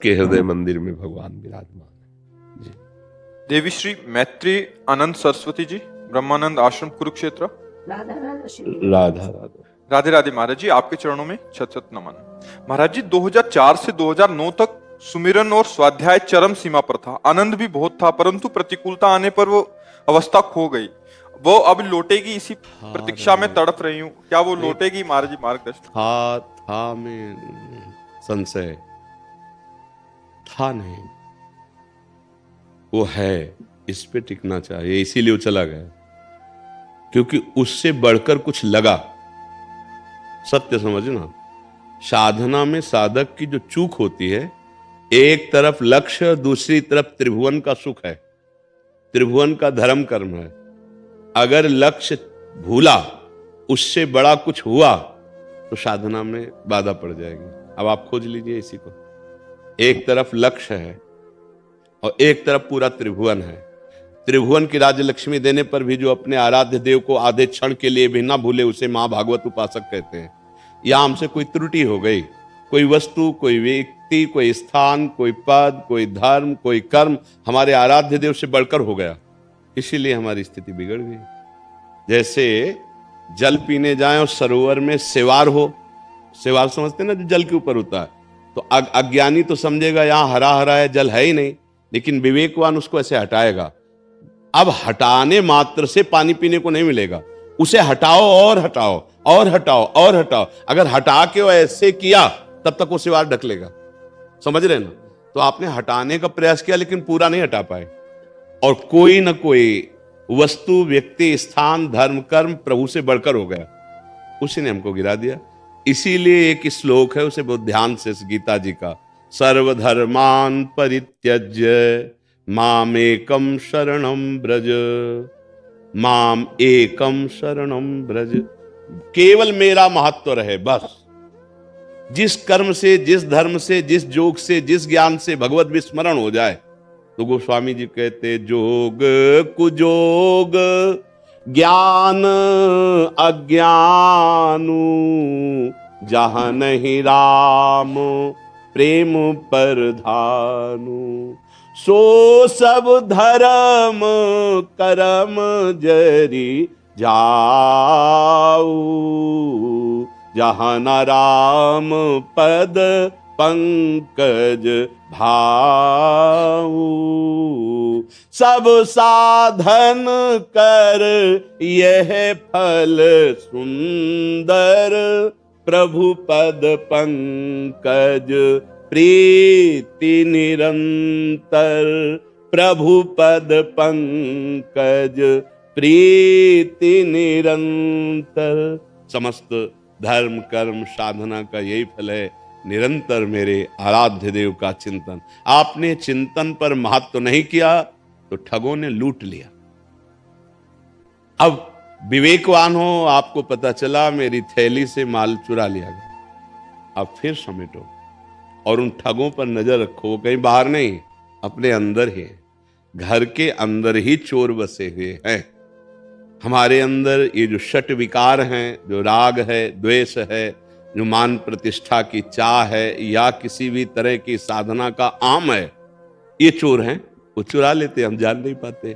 के हृदय मंदिर में भगवान विराजमान है। जी। देवी श्री मैत्री अनंत सरस्वती जी, ब्रह्मानंद आश्रम, कुरुक्षेत्र। राधा राधा। राधे राधे महाराज जी, आपके चरणों में शत शत नमन। महाराज जी, 2004 से 2009 तक सुमिरन और स्वाध्याय चरम सीमा पर था। आनंद भी बहुत था, परंतु प्रतिकूलता आने पर वो अवस्था खो गई। वो अब लौटेगी, इसी प्रतीक्षा में तड़प रही हूँ। क्या वो लौटेगी महाराज जी? मार्गदर्शन। था में संशय था नहीं, वो है, इस पे टिकना चाहिए, इसीलिए वो चला गया, क्योंकि उससे बढ़कर कुछ लगा। सत्य समझना, साधना में साधक की जो चूक होती है, एक तरफ लक्ष्य, दूसरी तरफ त्रिभुवन का सुख है, त्रिभुवन का धर्म कर्म है। अगर लक्ष्य भूला, उससे बड़ा कुछ हुआ, तो साधना में बाधा पड़ जाएगी। अब आप खोज लीजिए इसी को, एक तरफ लक्ष्य है और एक तरफ पूरा त्रिभुवन है। त्रिभुवन की राज्य लक्ष्मी देने पर भी जो अपने आराध्य देव को आधे क्षण के लिए भी ना भूले, उसे महाभागवत उपासक कहते हैं। या हमसे कोई त्रुटि हो गई, कोई वस्तु, कोई व्यक्ति, कोई स्थान, कोई पद, कोई धर्म, कोई कर्म हमारे आराध्य देव से बढ़कर हो गया, इसीलिए हमारी स्थिति बिगड़ गई। जैसे जल पीने जाएं और सरोवर में सेवार हो, सेवार समझते ना, जो जल के ऊपर होता है, तो अज्ञानी तो समझेगा यहां हरा हरा है, जल है ही नहीं, लेकिन विवेकवान उसको ऐसे हटाएगा। अब हटाने मात्र से पानी पीने को नहीं मिलेगा, उसे हटाओ और हटाओ और हटाओ और हटाओ। अगर हटा के वो ऐसे किया, तब तक वो सिवार ढक लेगा। समझ रहे ना? तो आपने हटाने का प्रयास किया, लेकिन पूरा नहीं हटा पाए, और कोई ना कोई वस्तु, व्यक्ति, स्थान, धर्म, कर्म प्रभु से बढ़कर हो गया, उसी ने हमको गिरा दिया। इसीलिए एक श्लोक है, उसे बहुत ध्यान से, गीता जी का, सर्वधर्मान परित्यज्य माम एकम शरणम ब्रज, माम एकम शरणम ब्रज। केवल मेरा महत्व रहे, बस। जिस कर्म से, जिस धर्म से, जिस योग से, जिस ज्ञान से भगवत विस्मरण हो जाए, तो गोस्वामी जी कहते, जोग कुजोग ज्ञान अज्ञानु, जहां नहीं राम प्रेम परधानु, सो सब धर्म करम जरी जाऊ, जहां न राम पद पंकज भाऊ, सब साधन कर यह फल सुंदर, प्रभु पद पंकज प्रीति निरंतर, प्रभु पद पंकज प्रीति निरंतर। समस्त धर्म कर्म साधना का यही फल है, निरंतर मेरे आराध्य देव का चिंतन। आपने चिंतन पर महत्व नहीं किया तो ठगों ने लूट लिया। अब विवेकवान हो, आपको पता चला मेरी थैली से माल चुरा लिया गया, अब फिर समेटो और उन ठगों पर नजर रखो। कहीं बाहर नहीं, अपने अंदर ही, घर के अंदर ही चोर बसे हुए हैं। हमारे अंदर ये जो षट विकार हैं, जो राग है, द्वेष है, जो मान प्रतिष्ठा की चाह है, या किसी भी तरह की साधना का आम है, ये चोर हैं, वो चुरा लेते, हम जान नहीं पाते।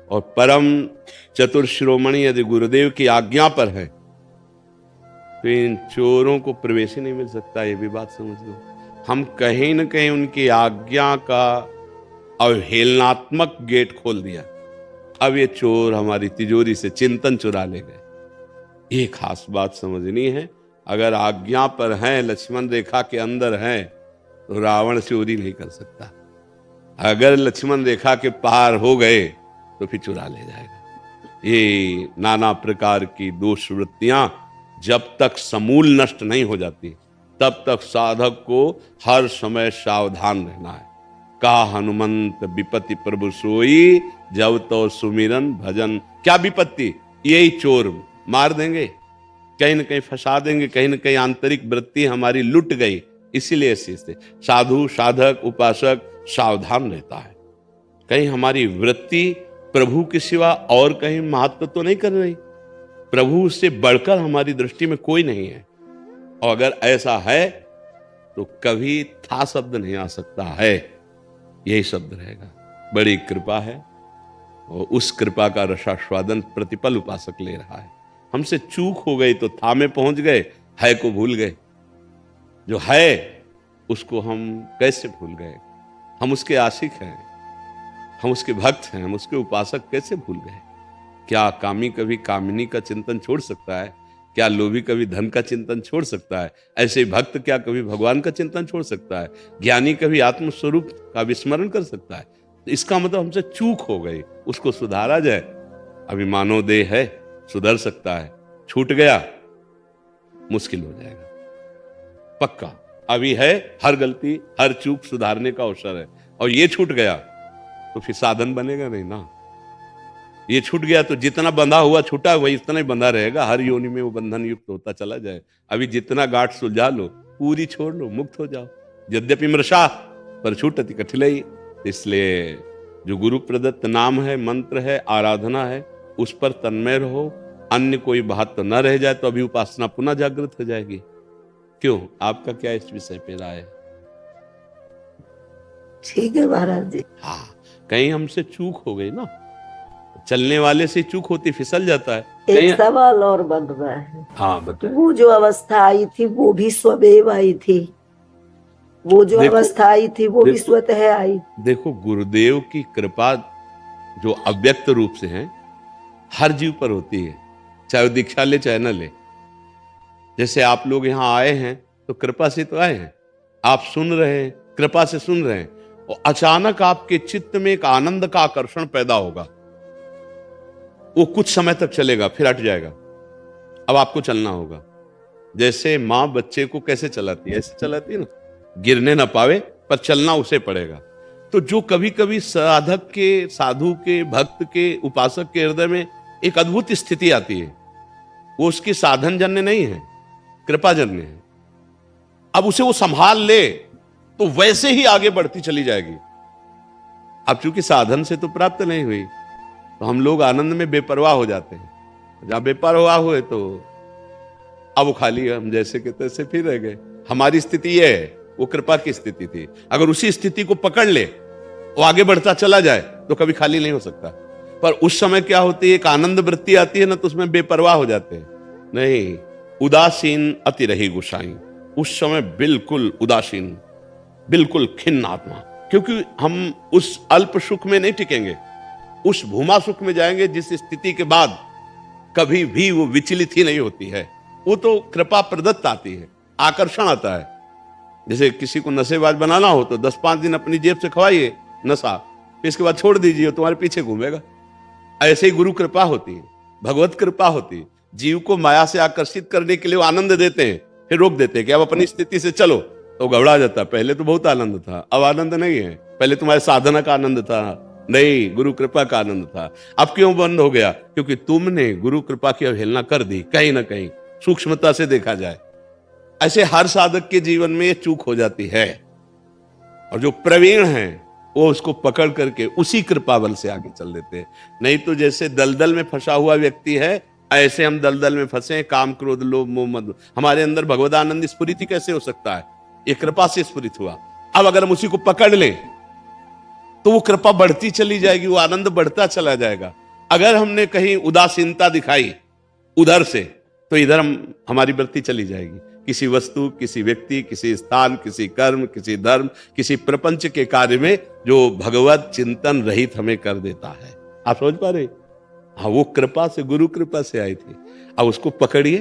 और परम चतुर शिरोमणि यदि गुरुदेव की आज्ञा पर है, तो इन चोरों को प्रवेश ही नहीं मिल सकता। ये भी बात समझ लो। हम कहीं न कहीं उनकी आज्ञा का अवहेलनात्मक गेट खोल दिया। अब ये चोर हमारी तिजोरी से चिंतन चुरा ले गए। ये खास बात समझनी है। अगर आज्ञा पर हैं, लक्ष्मण रेखा के अंदर हैं, तो रावण चोरी नहीं कर सकता। अगर लक्ष्मण रेखा के पार हो गए तो फिर चुरा ले जाएगा। ये नाना प्रकार की दोष वृत्तियां जब तक समूल नष्ट नहीं हो जाती, तब तक साधक को हर समय सावधान रहना है। कहा हनुमंत विपत्ति प्रभु सोई, जब तो सुमिरन भजन। क्या विपत्ति? यही चोर मार देंगे, कहीं न कहीं फंसा देंगे, कहीं न कहीं आंतरिक वृत्ति हमारी लुट गई। इसीलिए से साधु, साधक, उपासक सावधान रहता है। कहीं हमारी वृत्ति प्रभु के सिवा और कहीं महत्व तो नहीं कर रही। प्रभु से बढ़कर हमारी दृष्टि में कोई नहीं है। और अगर ऐसा है तो कभी था शब्द नहीं आ सकता है, यही शब्द रहेगा। बड़ी कृपा है और उस कृपा का रसास्वादन प्रतिपल उपासक ले रहा है। हमसे चूक हो गई तो था में पहुंच गए, है को भूल गए। जो है उसको हम कैसे भूल गए? हम उसके आशिक हैं, हम उसके भक्त हैं, हम उसके उपासक कैसे भूल गए? क्या कामी कभी कामिनी का चिंतन छोड़ सकता है? क्या लोभी कभी धन का चिंतन छोड़ सकता है? ऐसे ही भक्त क्या कभी भगवान का चिंतन छोड़ सकता है? ज्ञानी कभी आत्मस्वरूप का विस्मरण कर सकता है? तो इसका मतलब हमसे चूक हो गई, उसको सुधारा जाए। अभी मानव देह है, सुधर सकता है। छूट गया मुश्किल हो जाएगा पक्का। अभी है, हर गलती हर चूक सुधारने का अवसर है। और ये छूट गया तो फिर साधन बनेगा नहीं ना। ये छूट गया तो जितना बंधा हुआ छूटा वही इतना ही बंधा रहेगा। हर योनि में वो बंधन युक्त होता चला जाए। अभी जितना गांठ सुलझा लो, पूरी छोड़ लो, मुक्त हो जाओ। यद्यपि मृषा पर छूटति कठिलाई। इसलिए जो गुरु प्रदत्त नाम है, मंत्र है, आराधना है, उस पर तन्मय रहो। अन्य कोई बात तो न रह जाए तो अभी उपासना पुनः जागृत हो जाएगी। क्यों, आपका क्या इस विषय पे राय है? ठीक है महाराज जी। हाँ, कहीं हमसे चूक हो गई ना, चलने वाले से चूक होती, फिसल जाता है। एक सवाल और बन रहा है। हाँ बताइए। वो जो अवस्था आई थी वो भी स्वदेव आई थी, वो जो अवस्था आई थी वो भी स्वतः आई। देखो, गुरुदेव की कृपा जो अव्यक्त रूप से है हर जीव पर होती है, चाहे वो दीक्षा ले चाहे न ले। जैसे आप लोग यहाँ आए हैं तो कृपा से तो आए हैं, आप सुन रहे हैं, कृपा से सुन रहे हैं, और अचानक आपके चित्त में एक आनंद का आकर्षण पैदा होगा। वो कुछ समय तक चलेगा, फिर हट जाएगा। अब आपको चलना होगा। जैसे माँ बच्चे को कैसे चलाती है, ऐसे चलाती है ना, गिरने ना पावे पर चलना उसे पड़ेगा। तो जो कभी कभी साधक के, साधु के, भक्त के, उपासक के हृदय में एक अद्भुत स्थिति आती है, वो उसकी साधन जन्य नहीं है, कृपा जन्य है। अब उसे वो संभाल ले तो वैसे ही आगे बढ़ती चली जाएगी। अब चूंकि साधन से तो प्राप्त नहीं हुई तो हम लोग आनंद में बेपरवाह हो जाते हैं। जहां बेपरवाह हुए तो अब वो खाली हम जैसे के तैसे फिर रह गए। हमारी स्थिति यह है, वो कृपा की स्थिति थी। अगर उसी स्थिति को पकड़ ले, वो आगे बढ़ता चला जाए तो कभी खाली नहीं हो सकता। पर उस समय क्या होती है, एक आनंद वृत्ति आती है ना, तो उसमें बेपरवाह हो जाते हैं। नहीं, उदासीन अति रही गुसाई। उस समय बिल्कुल उदासीन, बिल्कुल खिन्न आत्मा, क्योंकि हम उस अल्प सुख में नहीं टिकेंगे, उस भूमा सुख में जाएंगे जिस स्थिति के बाद कभी भी वो विचलित ही नहीं होती है। वो तो कृपा प्रदत्त आती है, आकर्षण आता है। जैसे किसी को नशेबाज बनाना हो तो 10-5 दिन अपनी जेब से खवाइए नशा, फिर इसके बाद छोड़ दीजिए, तुम्हारे पीछे घूमेगा। ऐसे ही गुरु कृपा होती है, भगवत कृपा होती है। जीव को माया से आकर्षित करने के लिए वो आनंद देते हैं, फिर रोक देते हैं कि अब अपनी स्थिति से चलो, तो घबरा जाता है। पहले तो बहुत आनंद था, अब आनंद नहीं है। पहले तुम्हारे साधना का आनंद था, नहीं, गुरु कृपा का आनंद था। अब क्यों बंद हो गया? क्योंकि तुमने गुरु कृपा की अवहेलना कर दी। कहीं ना कहीं सूक्ष्मता से देखा जाए, ऐसे हर साधक के जीवन में ये चूक हो जाती है। और जो प्रवीण हैं वो उसको पकड़ करके उसी कृपा बल से आगे चल देते हैं। नहीं तो जैसे दलदल में फंसा हुआ व्यक्ति है, ऐसे हम दलदल में फंसे, काम क्रोध लोभ मोह मद। हमारे अंदर भगवदानंद स्फुरित कैसे हो सकता है? ये कृपा से स्फुरित हुआ। अब अगर हम उसी को पकड़ लें तो वो कृपा बढ़ती चली जाएगी, वो आनंद बढ़ता चला जाएगा। अगर हमने कहीं उदासीनता दिखाई उधर से, तो इधर हमारी वृत्ति चली जाएगी। किसी वस्तु, किसी व्यक्ति, किसी स्थान, किसी कर्म, किसी धर्म, किसी प्रपंच के कार्य में जो भगवत चिंतन रहित हमें कर देता है। आप समझ पा रहे? हाँ, वो कृपा से, गुरु कृपा से आई थी। अब उसको पकड़िए।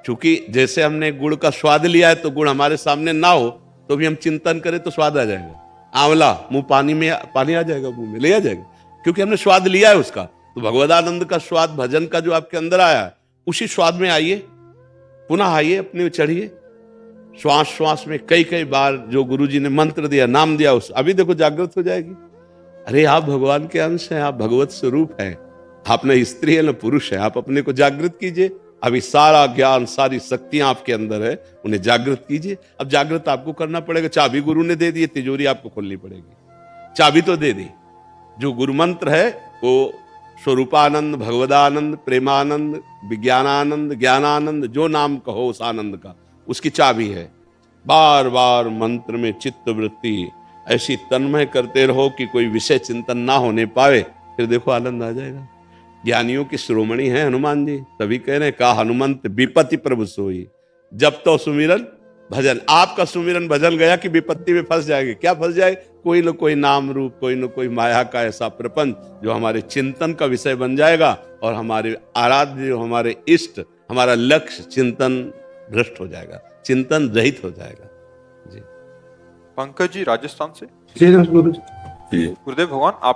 क्योंकि जैसे हमने गुड़ का स्वाद लिया है, तो गुड़ हमारे सामने ना हो तो भी हम चिंतन करें तो स्वाद आ जाएगा। आंवला मुंह पानी में, पानी आ जाएगा, मुंह में ले आ जाएगा, क्योंकि हमने स्वाद लिया है उसका। तो भगवदानंद का स्वाद, भजन का जो आपके अंदर आया, उसी स्वाद में आइए, पुनः आइए, अपने चढ़िए। श्वास श्वास में कई कई बार जो गुरुजी ने मंत्र दिया, नाम दिया, उस अभी देखो जागृत हो जाएगी। अरे आप भगवान के अंश हैं, आप भगवत स्वरूप हैं, आप न स्त्री है न पुरुष है। आप अपने को जागृत कीजिए। अभी सारा ज्ञान, सारी शक्तियां आपके अंदर है, उन्हें जागृत कीजिए। अब जागृत आपको करना पड़ेगा। चाबी गुरु ने दे दी, तिजोरी आपको खोलनी पड़ेगी। चाबी तो दे दी। जो गुरु मंत्र है वो स्वरूपानंद, भगवदानंद, प्रेमानंद, विज्ञानानंद, ज्ञानानंद, जो नाम कहो उस आनंद का, उसकी चाबी है। बार बार मंत्र में चित्त वृत्ति ऐसी तन्मय करते रहो कि कोई विषय चिंतन ना होने पावे, फिर देखो आनंद आ जाएगा। ज्ञानियों की शिरोमणि है हनुमान जी, तभी कह रहे हैं का हनुमंत विपत्ति प्रभु सोई, जब तो सुमिरन भजन। आपका सुमिरन भजन गया कि विपत्ति में फंस जाएंगे। क्या फंस जाए? कोई न कोई नाम रूप, कोई न कोई माया का ऐसा प्रपंच जो हमारे चिंतन का विषय बन जाएगा और हमारे आराध्य, हमारे इष्ट, हमारा लक्ष्य चिंतन भ्रष्ट हो जाएगा, चिंतन रहित हो जाएगा। जी पंकज जी राजस्थान से। जी गुरु जी। गुरुदेव भगवान आप